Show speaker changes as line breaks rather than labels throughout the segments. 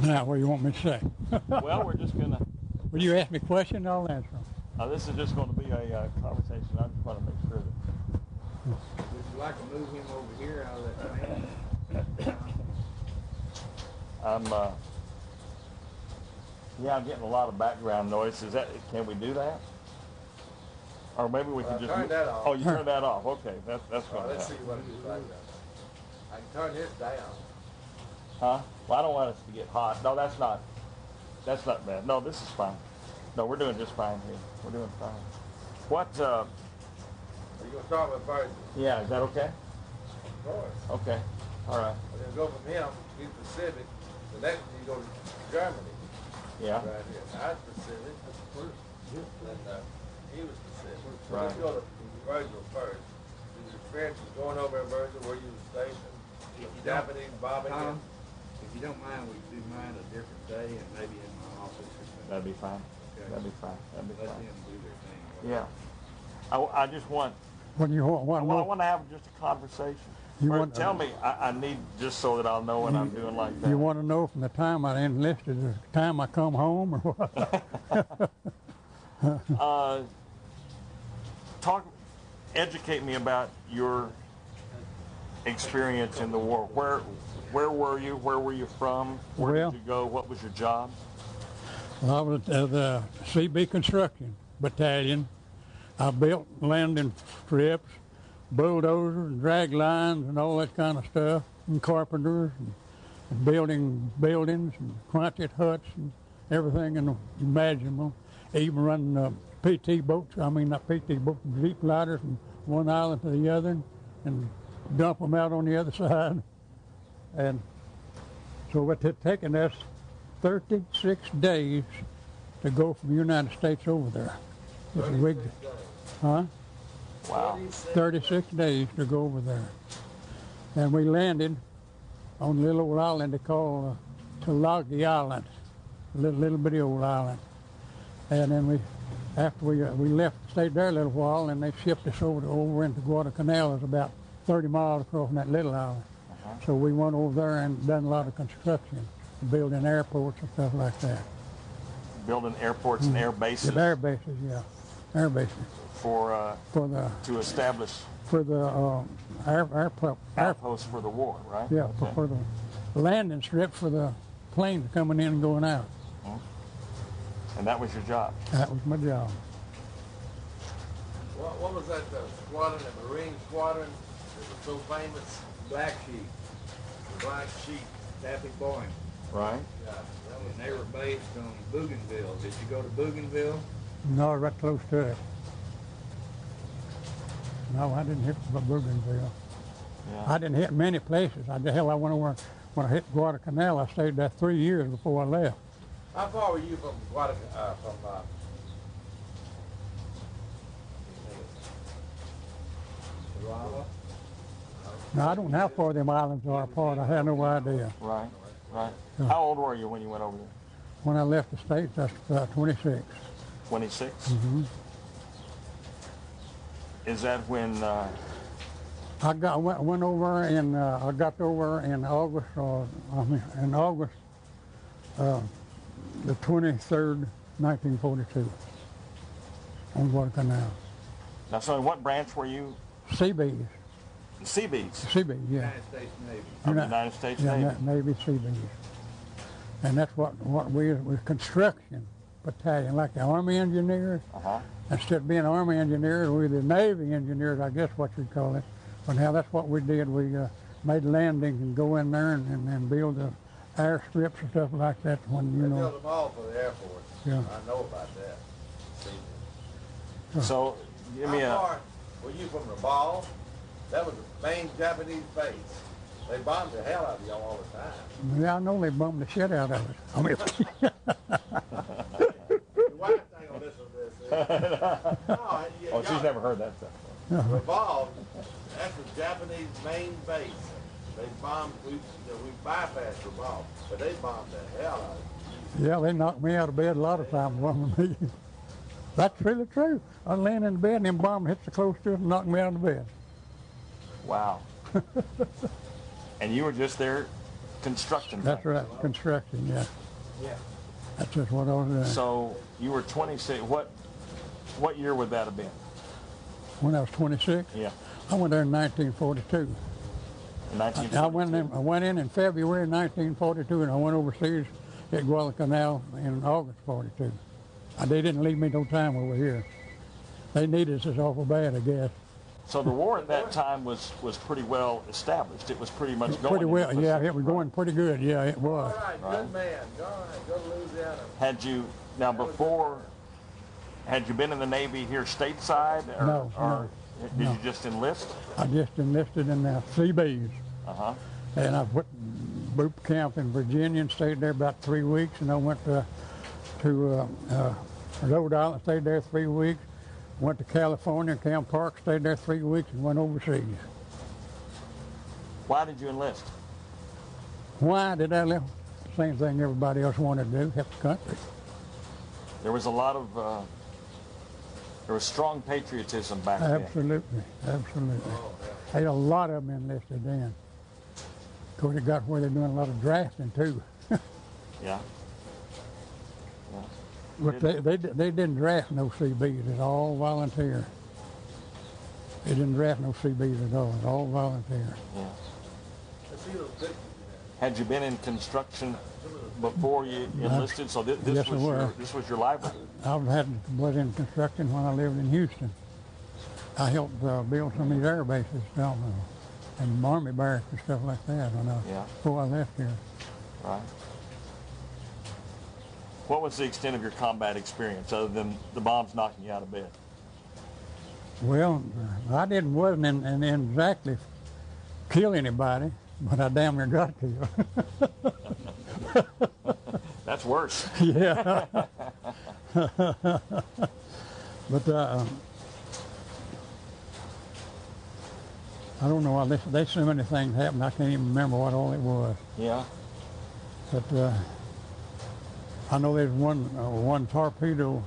Now, what do you want me to say?
Well, we're just going to...
Will you ask me questions? I'll answer them.
This is just going to be a conversation. I just want to make sure that...
Would you like to move him over here out of that van?
Yeah, I'm getting a lot of background noise. Can we do that? Or maybe we can just...
Turn that off.
Oh, you turned that off. Okay, that's going to
Let's see
help.
what it's like. I can turn this down.
Huh? Well, I don't want us to get hot. No, that's not bad. No, this is fine. No, we're doing just fine here. We're doing fine. What,
Are you going to start with Virgil?
yeah, is that okay?
Of course.
Okay, all right.
And then go from him, he's Pacific. The next one you go to Germany.
Yeah.
Right here. Now that's Pacific. That's the first. And he was Pacific. So
Right.
let's go to Virgil first. His experience was going over at Virgil where you were stationed. Japanese bombing.
If you don't mind, we could do mine a different day and maybe in my office or something.
That'd be fine.
Okay.
That'd be fine. That'd be
Let
fine.
them do their thing.
Yeah. I just want...
What do you want?
I
What more?
want to have just a conversation.
You
Or
want-
tell me, I need just so that I'll know when I'm doing like that.
You want to know from the time I enlisted to the time I come home, or what?
Educate me about your experience in the war. Where were you? Where were you from? Where
Well-
did you go? What was your job?
Well, I was at the CB Construction Battalion. I built landing strips, bulldozers, and drag lines, and all that kind of stuff, and carpenters, and building buildings, and quantity huts, and everything imaginable. Even running PT boats, not PT boats, Jeep lighters from one island to the other, and dump them out on the other side. And so it had taken us 36 days to go from the United States over there. It's a big, huh?
Wow.
36 days to go over there. And we landed on a little old island they call Tulagi Island, a little bitty old island. And then after we left, stayed there a little while, and they shipped us over into Guadalcanal. It's about 30 miles across from that little island. So we went over there and done a lot of construction, building airports and stuff like that.
Building airports and air bases
Air bases, yeah, air bases
for
the
establish
airport.
outposts for the war, right?
Yeah,
Okay.
for the landing strip for the planes coming in and going out.
And that was your job.
That was my job.
What was that squadron, the Marine squadron that was so famous?
Black Sheep,
The Black Sheep.
Tappy Boeing.
Right.
Yeah.
And they were based on Bougainville. Did you go to Bougainville?
No, right close to it. No, I didn't hit Bougainville.
Yeah.
I didn't hit many places. Hell, I went over when I hit Guadalcanal. I stayed there 3 years before I left.
How far were you from Guadalcanal?
Lava?
Now, I don't know how far them islands are apart. I had no idea.
Right. Right. How old were you when you went over there?
When I left the States, I was about 26.
26.
Mm-hmm.
Is that when?
I went over and I got over in August. In August, the 23rd, 1942, on Guadalcanal.
Now, so in what branch were you?
Seabees.
Seabees
Seabees, yeah.
United States Navy.
of the United States
Yeah,
Navy.
Navy Seabees. And that's what we're construction battalion, like the Army engineers.
Uh-huh.
Instead of being Army engineers, we're the Navy engineers, I guess what you'd call it. But now that's what we did. We made landings and go in there and build the airstrips and stuff like that. When
They built them all for the Air Force.
Yeah.
I know about that.
So give me
How
a.
far were you from Rabaul? That was the main Japanese base. They bombed the hell out of y'all all the time.
Yeah, I know they bumped the shit out of it. I mean,
Your wife ain't gonna listen to this.
Oh, she's never heard that stuff.
Rabaul, that's the Japanese main base. They bombed, we bypassed Rabaul, but they bombed the hell out of it.
yeah, they knocked me out of bed a lot of times. Me. That's really true. I was laying in the bed and them bomb hits the close to it and knocked me out of bed.
Wow. And you were just there construction.
That's
thing.
right, construction, yeah.
Yeah.
That's just what I was doing.
So you were 26. What year would that have been?
When I was 26,
Yeah.
I went there in 1942.
In 1942.
I went in February 1942, and I went overseas at Guadalcanal in August 42. They didn't leave me no time over here. They needed us awful bad, I guess.
So the war at that time was pretty well established. It was pretty much going.
Pretty well,
into
yeah,
Pacific,
it was going pretty good, yeah, it was.
All right, good man. All right, go to Louisiana.
Had you now before? Had you been in the Navy here stateside, or,
No,
or did
no.
you just enlist?
I just enlisted in the Seabees, and I went boot camp in Virginia and stayed there about 3 weeks, and I went to Rhode Island, stayed there 3 weeks, went to California, Camp Park, stayed there 3 weeks, and went overseas.
Why did you enlist?
Why did I live? Same thing everybody else wanted to do, help the country.
There was a lot of there was strong patriotism back then.
Absolutely, absolutely. Had a lot of them enlisted then. Of course, it got where they're doing a lot of drafting too.
Yeah.
But they didn't draft no CBs. It's all volunteer. They didn't draft no CBs at all. It's all volunteer.
Yeah.
Let's see those pictures.
Had you been in construction before you enlisted? So this
Yes, I was.
this was your livelihood.
Was in construction when I lived in Houston. I helped build some of these air bases down there, and Army barracks and stuff like that before I left here.
Right. What was the extent of your combat experience other than the bombs knocking you out of bed?
Well, I wasn't in exactly kill anybody, but I damn near got killed.
That's worse.
Yeah. But I don't know. There's so many things happened. I can't even remember what all it was.
Yeah.
But I know there's one torpedo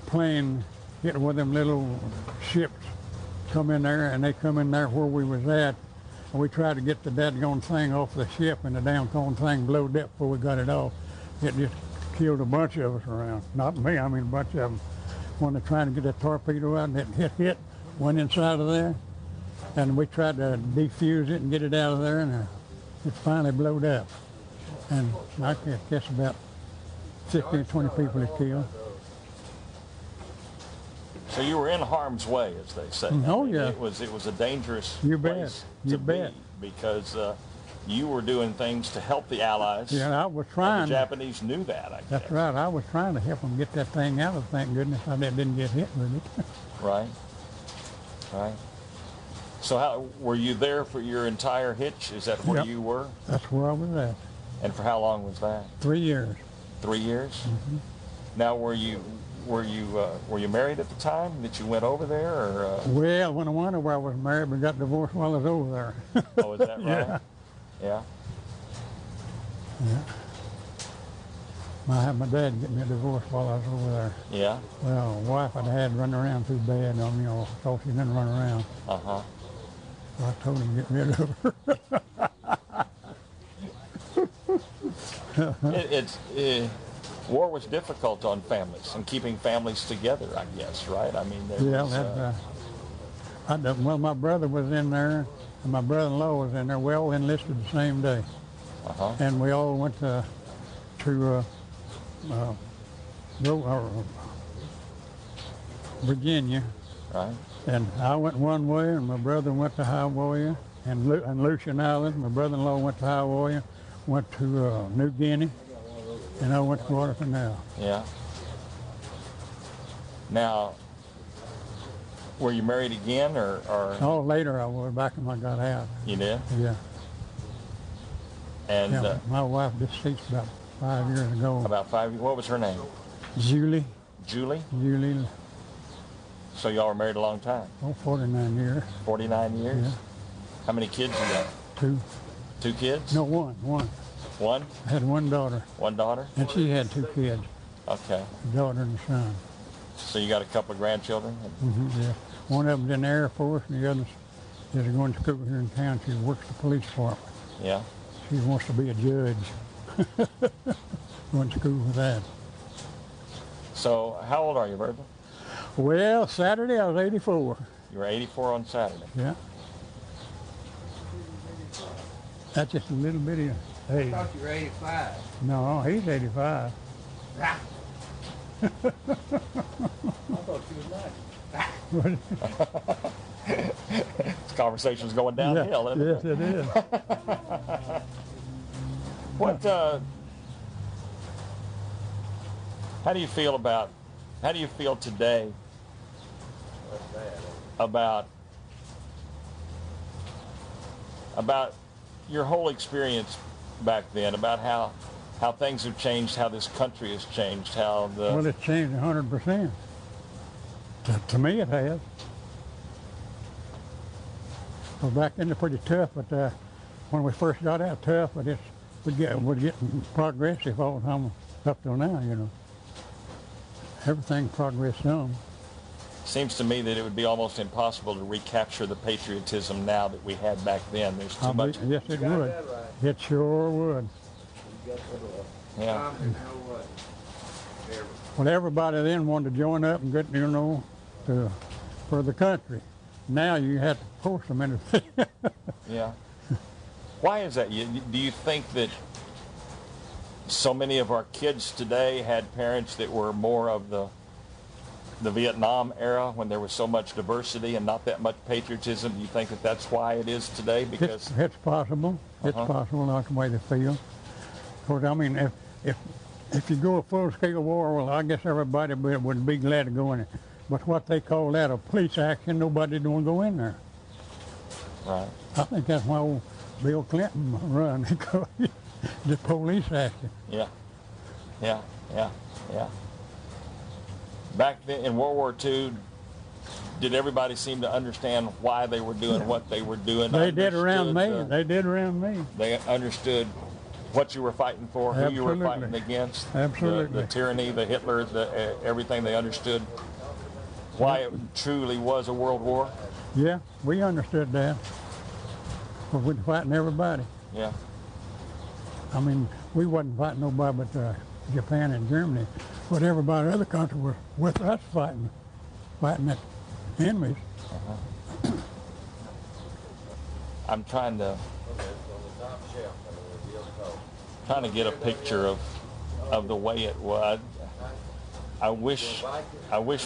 plane hit one of them little ships come in there, and they come in there where we was at, and we tried to get the dadgone thing off the ship, and the damn thing blowed up before we got it off. It just killed a bunch of us around. Not me, I mean a bunch of them. When they're trying to get that torpedo out, and it hit, went inside of there, and we tried to defuse it and get it out of there, and it finally blowed up. And I guess about 15, 20 people it killed.
So you were in harm's way, as they say.
Oh,
I mean,
yeah.
It was a dangerous
You bet.
place
You
to
bet.
be because you were doing things to help the Allies.
Yeah, I was
And
trying.
the Japanese knew that, I guess.
That's right. I was trying to help them get that thing out of. Thank goodness I didn't get hit with it.
Right. Right. So how were you there for your entire hitch? Is that where
Yep.
you were?
That's where I was at.
And for how long was that?
3 years.
3 years.
Mm-hmm.
Now, were you married at the time that you went over there, or?
Well, when I went over, I was married, but got divorced while I was over there.
Oh, is that right?
Yeah.
Yeah.
Yeah. I had my dad get me a divorce while I was over there.
Yeah.
Well, the wife I'd had running around too bad on me, thought she didn't run around.
Uh-huh.
So I told him to get rid of her.
War was difficult on families and keeping families together, I guess, right? I mean, well, my brother was in there, and my brother-in-law was in there. We all enlisted the same day. Uh-huh.
And we all went to Virginia.
Right.
And I went one way, and my brother went to Hawaii, and Lucian Island. My brother-in-law went to Hawaii, went to New Guinea, and I went to Guadalcanal.
Yeah. Now, were you married again, or?
Oh, later I was, back when I got out.
You did?
Yeah.
And
Yeah, my wife deceased about 5 years ago.
about 5 years. What was her name?
Julie.
Julie?
Julie,
So y'all were married a long time?
49 years.
49 years?
Yeah.
How many kids you got?
2.
2 kids?
No, one.
One?
I had one daughter,
One daughter?
and she had 2 kids,
Okay.
a daughter and a son.
So you got a couple of grandchildren?
Yeah. One of them's in the Air Force, and the other is going to school here in town. She works the police department.
Yeah.
She wants to be a judge. Went to school with that.
So how old are you, Virgil?
Well, Saturday I was 84.
You were 84 on Saturday.
Yeah. That's just a little bitty.
I
Hey,
thought you were 85.
no, he's 85.
Ah,
I thought you was 90.
This conversation's going downhill, isn't
Yes,
it?
it is.
What, how do you feel today about your whole experience back then, about how things have changed, how this country has changed, how the...
Well, it's changed 100%. To me, it has. Well, back then, they're pretty tough, but when we first got out, tough, but we're getting progressive all the time up till now, you know. Everything progressed on.
Seems to me that it would be almost impossible to recapture the patriotism now that we had back then. There's too much...
Yes, it
got
would.
that right.
It sure would.
You got that right.
Yeah.
Tom didn't know what. Never.
Well, everybody then wanted to join up and get, you know, for the country. Now you have to force them into
Yeah. Why is that? Do you think that so many of our kids today had parents that were more of the Vietnam era, when there was so much diversity and not that much patriotism? Do you think that that's why it is today? Because
It's possible. It's possible, not the way they feel. Of course, I mean, if you go a full-scale war, well, I guess everybody would be glad to go in it. But what they call that a police action, nobody don't go in there.
right.
I think that's why old Bill Clinton run. He called it the police action.
Yeah. Back then in World War II, did everybody seem to understand why they were doing what they were doing?
They did around me.
Understood
They did around me.
They understood what you were fighting for, who you were
Absolutely.
fighting against.
Absolutely.
The tyranny, the Hitler, everything. They understood why it truly was a world war.
Yeah, we understood that. But we're fighting everybody.
Yeah.
I mean, we wasn't fighting nobody but Japan and Germany. But everybody in other countries was with us fighting the enemies.
I'm trying to get a picture of the way it was. I wish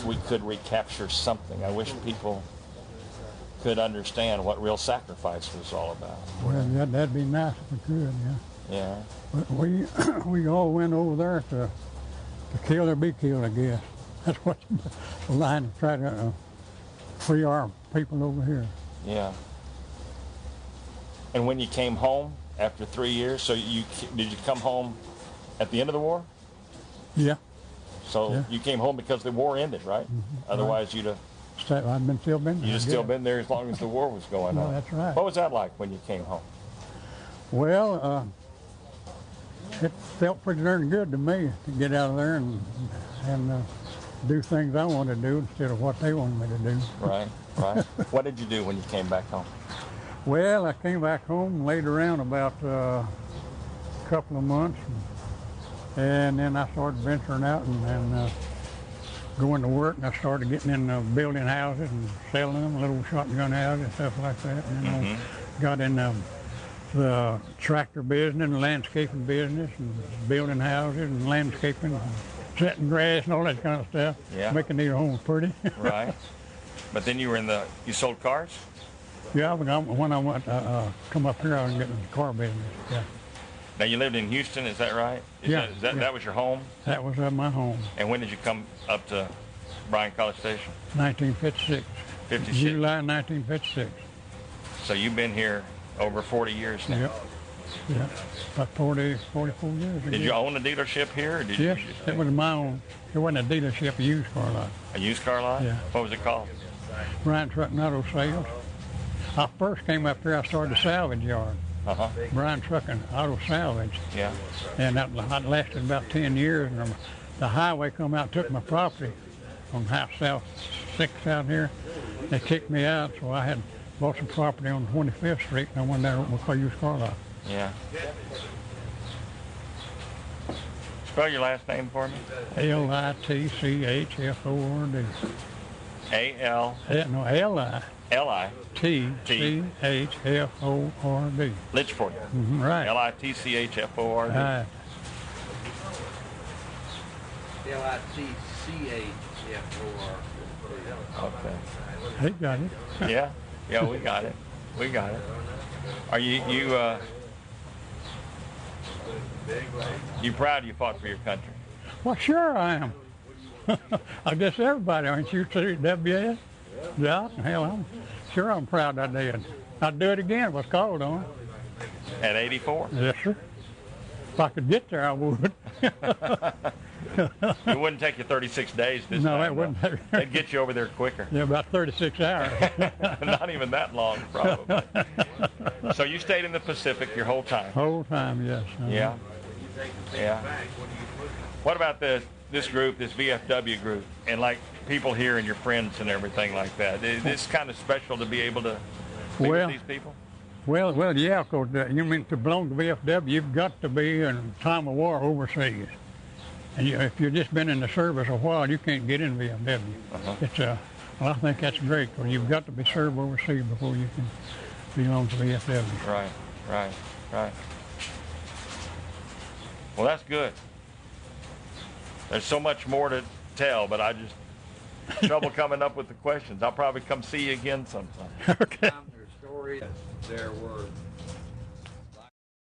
we could recapture something. I wish people could understand what real sacrifice was all about.
Well, that'd be nice if we could, yeah.
Yeah.
But we all went over there to kill or be killed, I guess. That's what the line to try to free our people over here.
Yeah. And when you came home after 3 years, so did you come home at the end of the war?
Yeah.
So
Yeah.
you came home because the war ended, right? Otherwise, you'd have
I've still been there.
you'd have still been there as long as the war was going
Well,
on.
that's right.
What was that like when you came home?
Well, it felt pretty darn good to me to get out of there and do things I wanted to do instead of what they wanted me to do.
Right. What did you do when you came back home?
Well, I came back home, laid around about a couple of months, and then I started venturing out and going to work, and I started getting in building houses and selling them, little shotgun houses and stuff like that. And then I got in the tractor business and landscaping business and building houses and landscaping and setting grass and all that kind of stuff,
Yeah.
making their homes pretty.
Right. But then you sold cars?
Yeah, when I went come up here, I was getting the car business. Yeah,
Now you lived in Houston, is that right?
Yeah, yeah.
That was your home?
that was my home.
And when did you come up to Bryan College Station?
1956.
56.
July 1956.
So you've been here over 40 years now.
Yeah, about 44 years.
Did you own a dealership here? Or did
Yes,
you,
it was my own. It wasn't a dealership, a used car lot.
a used car lot?
Yeah.
What was it called?
Brian Truck and Auto Sales. I first came up here, I started a salvage yard.
Uh-huh.
Brian Truck and Auto Salvage.
Yeah.
And that lasted about 10 years. And the highway come out, took my property on House South 6 out here. They kicked me out, so I had bought some property on 25th Street, and I went there with my used car lot.
Yeah. Spell your last name for me.
Litchford.
A-L.
No,
L-I.
Litchford.
Litchford.
Right.
Litchford.
Right.
Litchford.
Okay.
He got it.
Yeah. Yeah, we got it. We got it. Are you proud you fought for your country?
Well, sure I am. I guess everybody, aren't you, too, WS? Yeah, hell, I'm proud I did. I'd do it again if it was called on.
At 84?
Yes, sir. If I could get there, I would.
It wouldn't take you 36 days this
No,
time.
it wouldn't.
They'd get you over there quicker.
Yeah, about 36 hours.
Not even that long, probably. So you stayed in the Pacific your whole time?
Whole time, yes.
Yeah. Yeah. What about this group, this VFW group, and like people here and your friends and everything like that? Is this kind of special to be able to be with these people?
Well, yeah, because you mean to belong to VFW, you've got to be in time of war overseas. And if you've just been in the service a while, you can't get in VFW. It's well, I think that's great, because you've got to be served overseas before you can belong to VFW.
Right. Well, that's good. There's so much more to tell, but I just trouble coming up with the questions. I'll probably come see you again sometime.
Okay.
Their story, there were